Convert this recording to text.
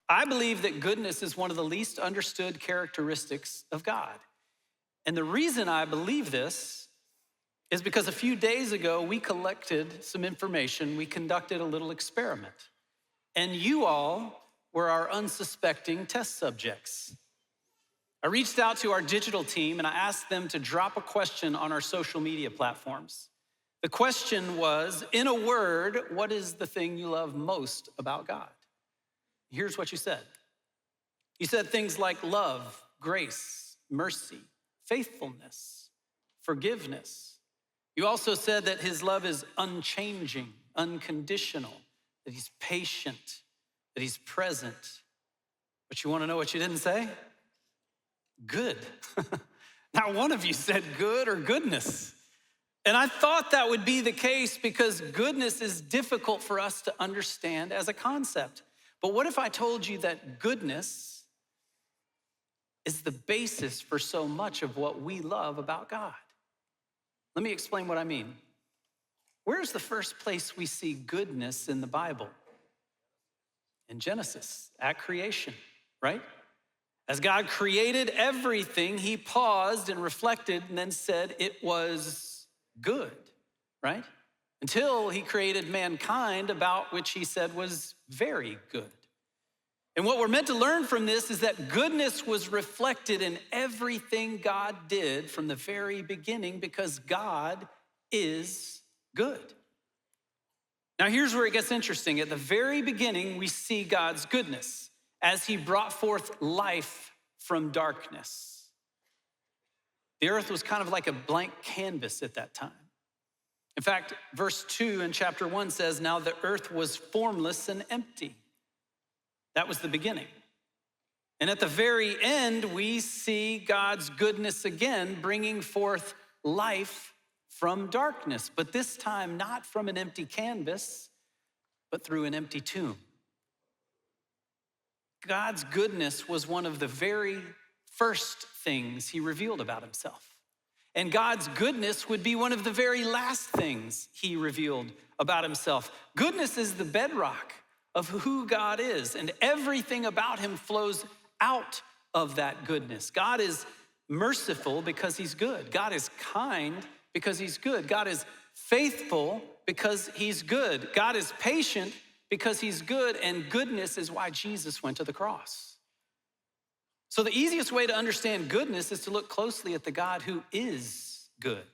I believe that goodness is one of the least understood characteristics of God. And the reason I believe this is because a few days ago, we collected some information. We conducted a little experiment. And you all were our unsuspecting test subjects. I reached out to our digital team and I asked them to drop a question on our social media platforms. The question was, in a word, what is the thing you love most about God? Here's what you said. You said things like love, grace, mercy, faithfulness, forgiveness. You also said that his love is unchanging, unconditional, that he's patient, that he's present. But you want to know what you didn't say? Good. Not one of you said good or goodness. And I thought that would be the case because goodness is difficult for us to understand as a concept. But what if I told you that goodness is the basis for so much of what we love about God? Let me explain what I mean. Where's the first place we see goodness in the Bible? In Genesis, at creation, right? As God created everything, he paused and reflected and then said it was good, right? Until he created mankind, about which he said was very good. And what we're meant to learn from this is that goodness was reflected in everything God did from the very beginning because God is good. Now here's where it gets interesting. At the very beginning, we see God's goodness as he brought forth life from darkness. The earth was kind of like a blank canvas at that time. In fact, verse 2 in chapter 1 says, now the earth was formless and empty. That was the beginning. And at the very end, we see God's goodness again, bringing forth life from darkness, but this time not from an empty canvas, but through an empty tomb. God's goodness was one of the very first things he revealed about himself. And God's goodness would be one of the very last things he revealed about himself. Goodness is the bedrock of who God is, and everything about him flows out of that goodness. God is merciful because he's good. God is kind because he's good. God is faithful because he's good. God is patient because he's good, and goodness is why Jesus went to the cross. So the easiest way to understand goodness is to look closely at the God who is good.